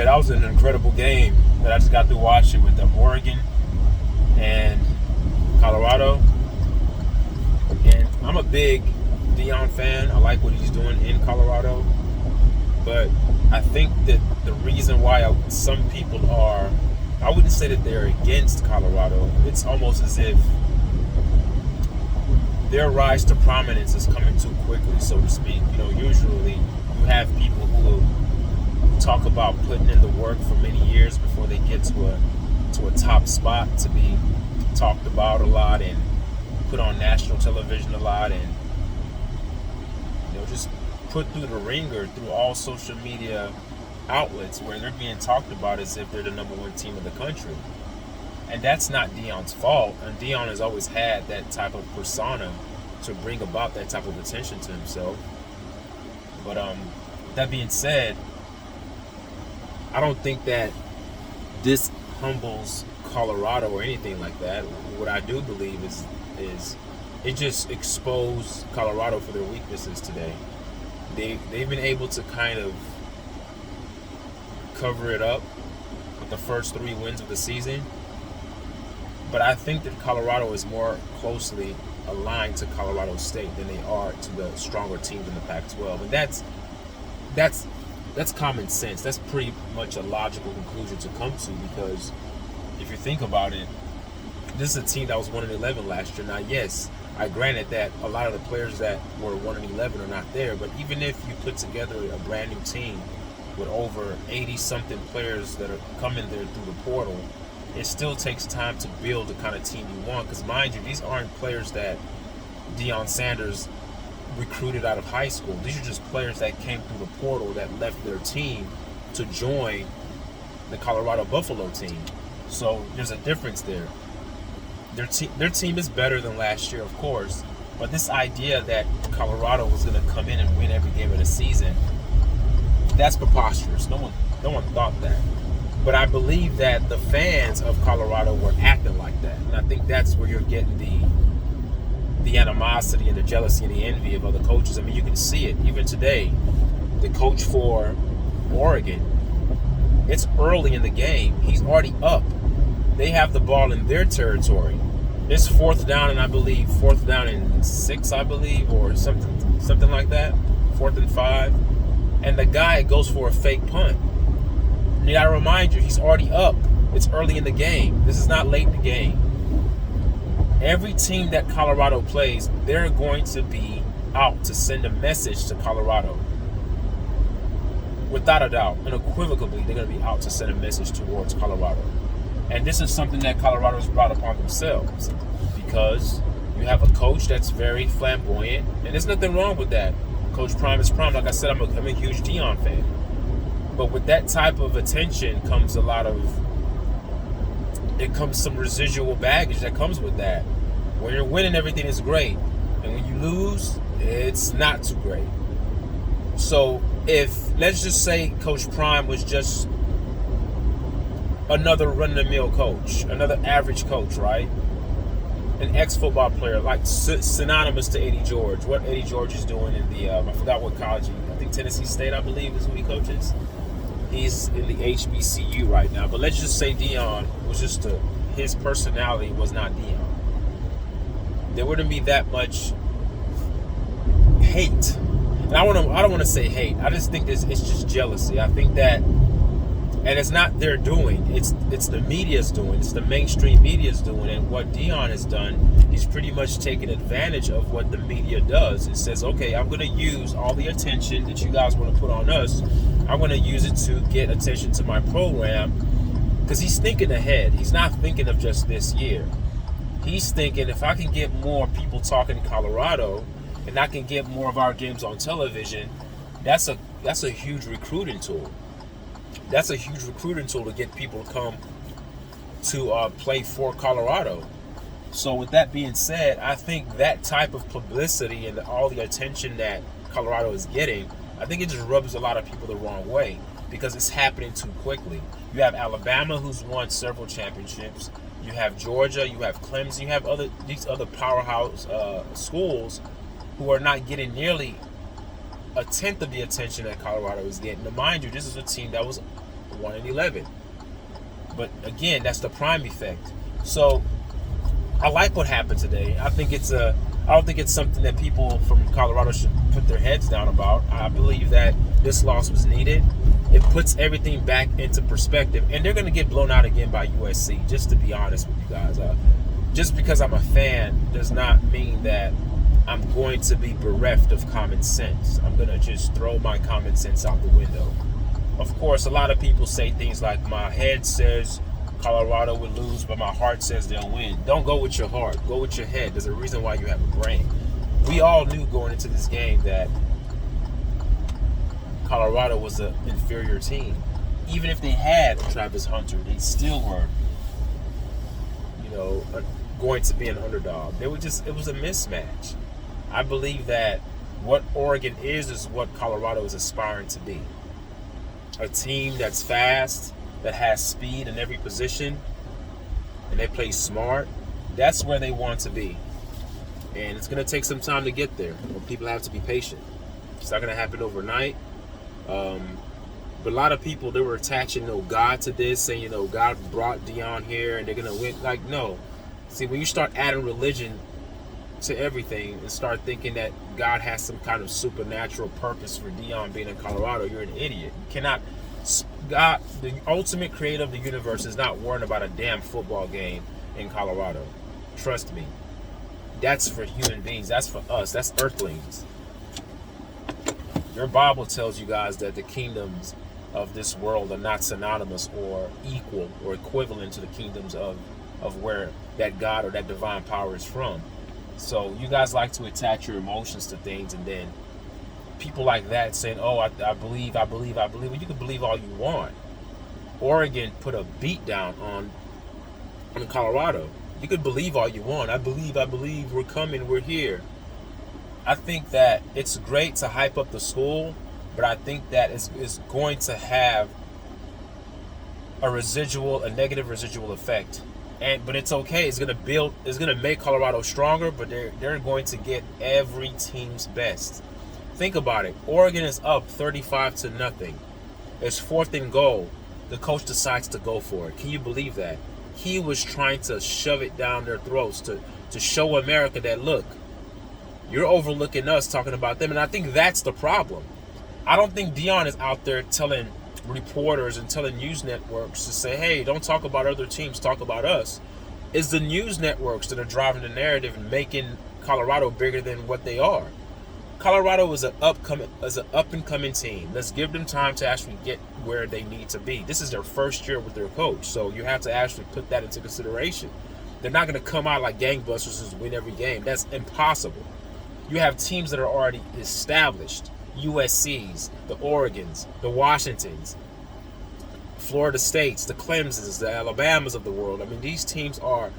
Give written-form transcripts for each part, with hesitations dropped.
Yeah, that was an incredible game that I just got through watching with Oregon and Colorado. And I'm a big Deion fan. I like what he's doing in Colorado. But I think that the reason why some people are, I wouldn't say that they're against Colorado. It's almost as if their rise to prominence is coming too quickly, so to speak. Usually you have people who will talk about putting in the work for many years before they get to a top spot to be talked about a lot and put on national television a lot, and just put through the ringer through all social media outlets where they're being talked about as if they're the number one team in the country. And that's not Deion's fault. And Deion has always had that type of persona to bring about that type of attention to himself. But that being said, I don't think that this humbles Colorado or anything like that. What I do believe is it just exposed Colorado for their weaknesses today. They've been able to kind of cover it up with the first 3 wins of the season. But I think that Colorado is more closely aligned to Colorado State than they are to the stronger teams in the Pac-12. And that's common sense. That's pretty much a logical conclusion to come to, because if you think about it, this is a team that was 1-11 last year. Now, yes, I granted that a lot of the players that were 1-11 are not there, but even if you put together a brand new team with over 80-something players that are coming there through the portal, it still takes time to build the kind of team you want. Because mind you, these aren't players that Deion Sanders recruited out of high school. These are just players that came through the portal that left their team to join the Colorado Buffalo team. So there's a difference there. Their team is better than last year, of course, but this idea that Colorado was going to come in and win every game of the season, that's preposterous. No one thought that. But I believe that the fans of Colorado were acting like that. And I think that's where you're getting the animosity and the jealousy and the envy of other coaches. I mean, you can see it. Even today, the coach for Oregon, it's early in the game. He's already up. They have the ball in their territory. It's 4th down, and I believe 4th down and 6, I believe, or something like that. 4th and 5. And the guy goes for a fake punt. And you gotta remind you, he's already up. It's early in the game. This is not late in the game. Every team that Colorado plays, they're going to be out to send a message to Colorado. Without a doubt, unequivocally, they're going to be out to send a message towards Colorado. And this is something that Colorado has brought upon themselves, because you have a coach that's very flamboyant, and there's nothing wrong with that. Coach Prime is Prime. Like I said, I'm a huge Deion fan. But with that type of attention comes some residual baggage that comes with that. When you're winning, everything is great. And when you lose, it's not too great. So if, let's just say Coach Prime was just another run-of-the-mill coach, another average coach, right? An ex-football player, like synonymous to Eddie George. What Eddie George is doing in the, I forgot what college, I think Tennessee State, I believe, is who he coaches. He's in the HBCU right now. But let's just say Deion was just his personality was not Deion. There wouldn't be that much hate. And I don't want to say hate. I just think it's just jealousy. I think that, and it's not their doing. It's the media's doing. It's the mainstream media's doing. And what Deion has done, he's pretty much taken advantage of what the media does. It says, okay, I'm going to use all the attention that you guys want to put on us. I'm going to use it to get attention to my program, because he's thinking ahead. He's not thinking of just this year. He's thinking, if I can get more people talking in Colorado and I can get more of our games on television, that's a huge recruiting tool. That's a huge recruiting tool to get people to come to play for Colorado. So with that being said, I think that type of publicity and all the attention that Colorado is getting, I think it just rubs a lot of people the wrong way, because it's happening too quickly. You have Alabama, who's won several championships. You have Georgia. You have Clemson. You have these other powerhouse schools who are not getting nearly a tenth of the attention that Colorado is getting. Now, mind you, this is a team that was 1-11. But again, that's the prime effect. So I like what happened today. I don't think it's something that people from Colorado should put their heads down about. I believe that this loss was needed. It puts everything back into perspective, and they're going to get blown out again by USC. Just to be honest with you guys, just because I'm a fan does not mean that I'm going to be bereft of common sense. I'm going to just throw my common sense out the window. Of course, a lot of people say things like, my head says Colorado would lose, but my heart says they'll win. Don't go with your heart. Go with your head. There's a reason why you have a brain. We all knew going into this game that Colorado was an inferior team. Even if they had Travis Hunter, they still were, going to be an underdog. It was a mismatch. I believe that what Oregon is what Colorado is aspiring to be. A team that's fast, that has speed in every position, and they play smart. That's where they want to be. And it's going to take some time to get there. People have to be patient. It's not going to happen overnight. But a lot of people, they were attaching, God to this, saying, God brought Deion here and they're going to win. Like, no. See, when you start adding religion to everything and start thinking that God has some kind of supernatural purpose for Deion being in Colorado, you're an idiot. You cannot. God, the ultimate creator of the universe, is not worrying about a damn football game in Colorado. Trust me. That's for human beings. That's for us. That's earthlings. Your Bible tells you guys that the kingdoms of this world are not synonymous or equal or equivalent to the kingdoms of where that God or that divine power is from. So you guys like to attach your emotions to things, and then people like that saying, I believe. Well, you can believe all you want. Oregon put a beat down on Colorado. You could believe all you want. I believe, we're coming, we're here. I think that it's great to hype up the school, but I think that it's going to have a negative residual effect. But it's okay. It's gonna make Colorado stronger, but they're going to get every team's best. Think about it. Oregon is up 35-0. It's 4th and goal. The coach decides to go for it. Can you believe that? He was trying to shove it down their throats to show America that, look, you're overlooking us, talking about them. And I think that's the problem. I don't think Deion is out there telling reporters and telling news networks to say, hey, don't talk about other teams, talk about us. It's the news networks that are driving the narrative and making Colorado bigger than what they are. Colorado is an up-and-coming team. Let's give them time to actually get where they need to be. This is their first year with their coach, so you have to actually put that into consideration. They're not going to come out like gangbusters and win every game. That's impossible. You have teams that are already established. USC's, the Oregons, the Washingtons, Florida States, the Clemsons, the Alabamas of the world. I mean, these teams are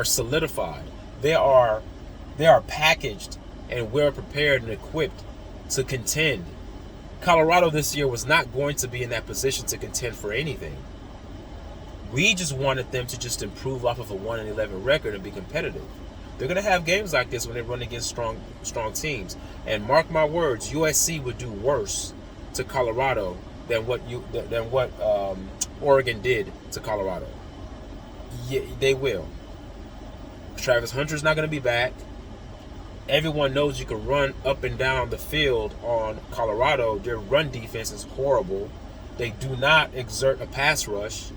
solidified. They are packaged and well prepared and equipped to contend. Colorado this year was not going to be in that position to contend for anything. We just wanted them to just improve off of a 1-11 record and be competitive. They're going to have games like this when they run against strong teams. And mark my words, USC would do worse to Colorado than what Oregon did to Colorado. Yeah, they will. Travis Hunter's not going to be back. Everyone knows you can run up and down the field on Colorado. Their run defense is horrible. They do not exert a pass rush.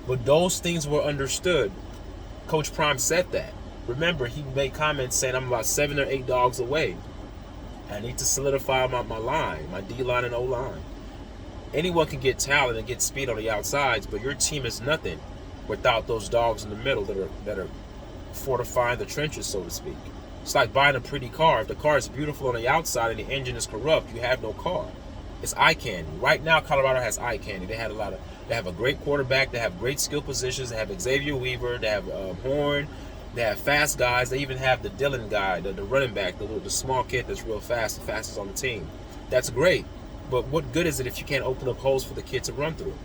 But those things were understood. Coach Prime said that. Remember, he made comments saying, I'm about 7 or 8 dogs away. I need to solidify my line, my D-line and O-line. Anyone can get talent and get speed on the outsides, but your team is nothing without those dogs in the middle that are fortifying the trenches, so to speak. It's like buying a pretty car. If the car is beautiful on the outside and the engine is corrupt, you have no car. It's eye candy. Right now, Colorado has eye candy. They have a great quarterback. They have great skill positions. They have Xavier Weaver. They have Horn. They have fast guys. They even have the Dillon guy, the running back, the small kid that's real fast, the fastest on the team. That's great. But what good is it if you can't open up holes for the kid to run through?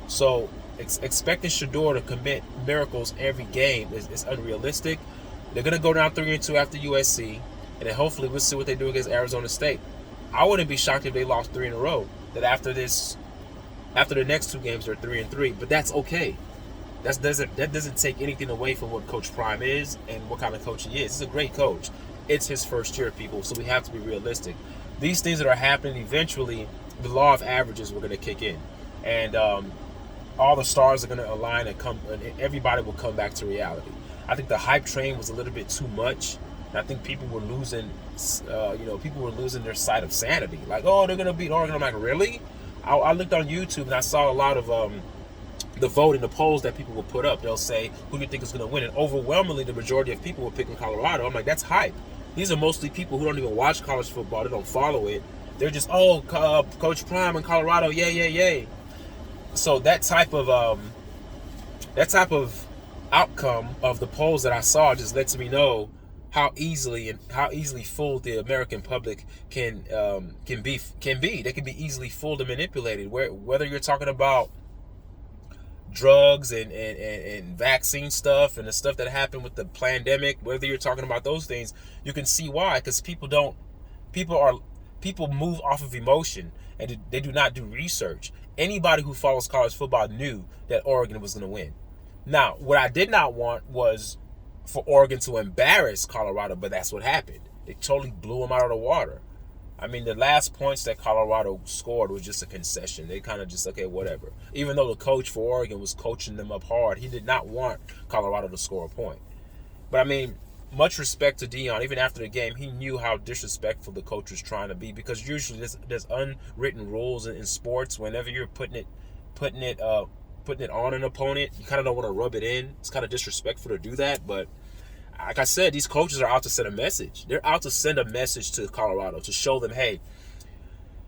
So expecting Shedeur to commit miracles every game is unrealistic. They're going to go down 3-2 after USC, and then hopefully we'll see what they do against Arizona State. I wouldn't be shocked if they lost 3 in a row, that after this After the next 2 games, they're 3-3, but that's okay. That doesn't take anything away from what Coach Prime is and what kind of coach he is. He's a great coach. It's his first year, people, so we have to be realistic. These things that are happening, eventually, the law of averages were going to kick in, and all the stars are going to align and everybody will come back to reality. I think the hype train was a little bit too much. And I think people were losing, their sight of sanity. Like, oh, they're going to beat Oregon. I'm like, really? I looked on YouTube and I saw a lot of the voting, the polls that people will put up. They'll say, who do you think is going to win? And overwhelmingly, the majority of people were picking Colorado. I'm like, that's hype. These are mostly people who don't even watch college football. They don't follow it. They're just, Coach Prime in Colorado, yay. So that type of outcome of the polls that I saw just lets me know how easily fooled the American public can be. They can be easily fooled and manipulated. Whether you're talking about drugs and vaccine stuff and the stuff that happened with the pandemic, whether you're talking about those things, you can see why. Because people move off of emotion and they do not do research. Anybody who follows college football knew that Oregon was going to win. Now, what I did not want was for Oregon to embarrass Colorado, but that's what happened. They totally blew them out of the water. I mean, the last points that Colorado scored was just a concession. They kind of just, okay, whatever. Even though the coach for Oregon was coaching them up hard, he did not want Colorado to score a point. But, I mean, much respect to Deion. Even after the game, he knew how disrespectful the coach was trying to be, because usually there's unwritten rules in sports. Whenever you're putting it on an opponent, you kind of don't want to rub it in. It's kind of disrespectful to do that, but like I said, these coaches are out to send a message. They're out to send a message to Colorado to show them, hey,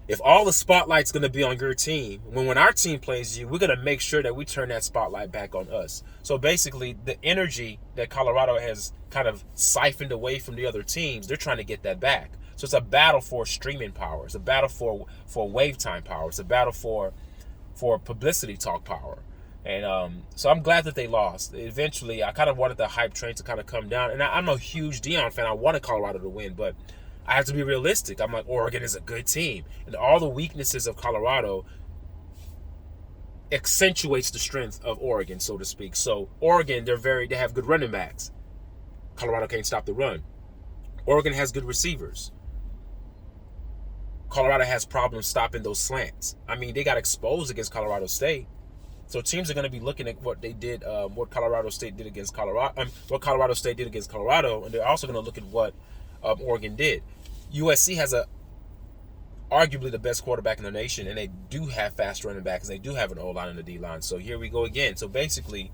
if all the spotlight's going to be on your team, when our team plays you, we're going to make sure that we turn that spotlight back on us. So basically, the energy that Colorado has kind of siphoned away from the other teams, they're trying to get that back. So it's a battle for streaming power. It's a battle for wave time power. It's a battle for publicity talk power. And so I'm glad that they lost. Eventually, I kind of wanted the hype train to kind of come down. And I'm a huge Deion fan. I wanted Colorado to win, but I have to be realistic. I'm like, Oregon is a good team. And all the weaknesses of Colorado accentuates the strength of Oregon, so to speak. So Oregon, they have good running backs. Colorado can't stop the run. Oregon has good receivers. Colorado has problems stopping those slants. I mean, they got exposed against Colorado State. So teams are going to be looking at what they did, what Colorado State did against Colorado, and they're also going to look at what Oregon did. USC has arguably the best quarterback in the nation, and they do have fast running backs, and they do have an O-line and a D-line. So here we go again. So basically,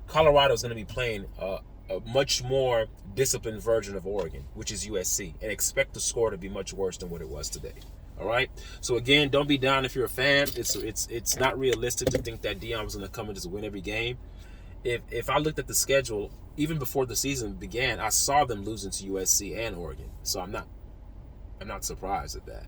Colorado is going to be playing a much more disciplined version of Oregon, which is USC, and expect the score to be much worse than what it was today. All right. So again, don't be down if you're a fan. It's not realistic to think that Deion was going to come and just win every game. If I looked at the schedule even before the season began, I saw them losing to USC and Oregon. So I'm not surprised at that.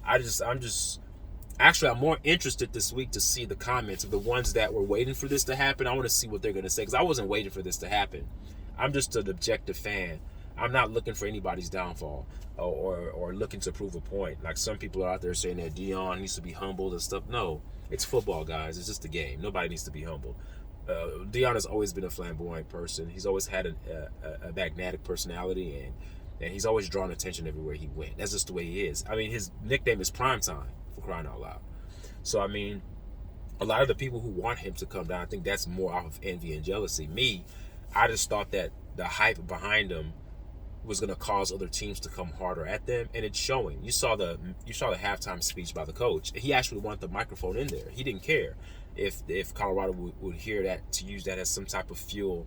I'm more interested this week to see the comments of the ones that were waiting for this to happen. I want to see what they're going to say, because I wasn't waiting for this to happen. I'm just an objective fan. I'm not looking for anybody's downfall or looking to prove a point. Like some people are out there saying that Deion needs to be humbled and stuff. No, it's football, guys. It's just a game. Nobody needs to be humbled. Deion has always been a flamboyant person. He's always had a magnetic personality, and he's always drawn attention everywhere he went. That's just the way he is. I mean, his nickname is Primetime, for crying out loud. So, I mean, a lot of the people who want him to come down, I think that's more off of envy and jealousy. Me, I just thought that the hype behind him was going to cause other teams to come harder at them, and it's showing. You saw the halftime speech by the coach. He actually wanted the microphone in there. He didn't care if Colorado would hear that, to use that as some type of fuel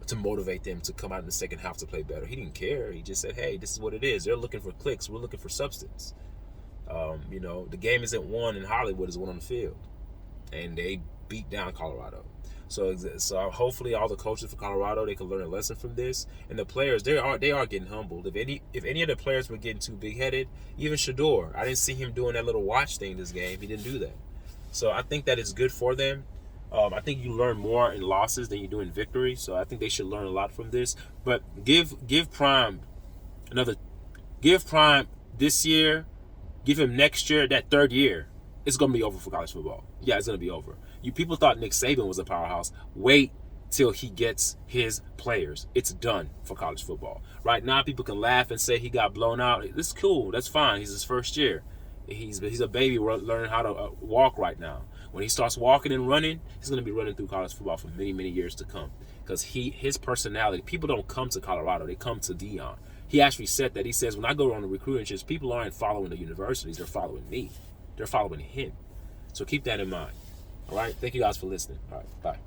to motivate them to come out in the second half to play better. He didn't care. He just said, hey, this is what it is. They're looking for clicks. We're looking for substance. The game isn't won in Hollywood, it's won on the field. And they beat down Colorado. So hopefully all the coaches for Colorado, they can learn a lesson from this. And the players, they are getting humbled. If any of the players were getting too big-headed, even Shedeur, I didn't see him doing that little watch thing this game. He didn't do that. So I think that is good for them. I think you learn more in losses than you do in victory. So I think they should learn a lot from this. But give Prime this year, give him next year, that third year. it's going to be over for college football. Yeah, it's going to be over. You people thought Nick Saban was a powerhouse. Wait till he gets his players. It's done for college football. Right now, people can laugh and say he got blown out. It's cool. That's fine. He's his first year. He's a baby learning how to walk right now. When he starts walking and running, he's going to be running through college football for many, many years to come. Because his personality, people don't come to Colorado. They come to Deion. He actually said that. He says, when I go on the recruiting trips, people aren't following the universities. They're following me. They're following him. So keep that in mind. All right? Thank you guys for listening. All right. Bye.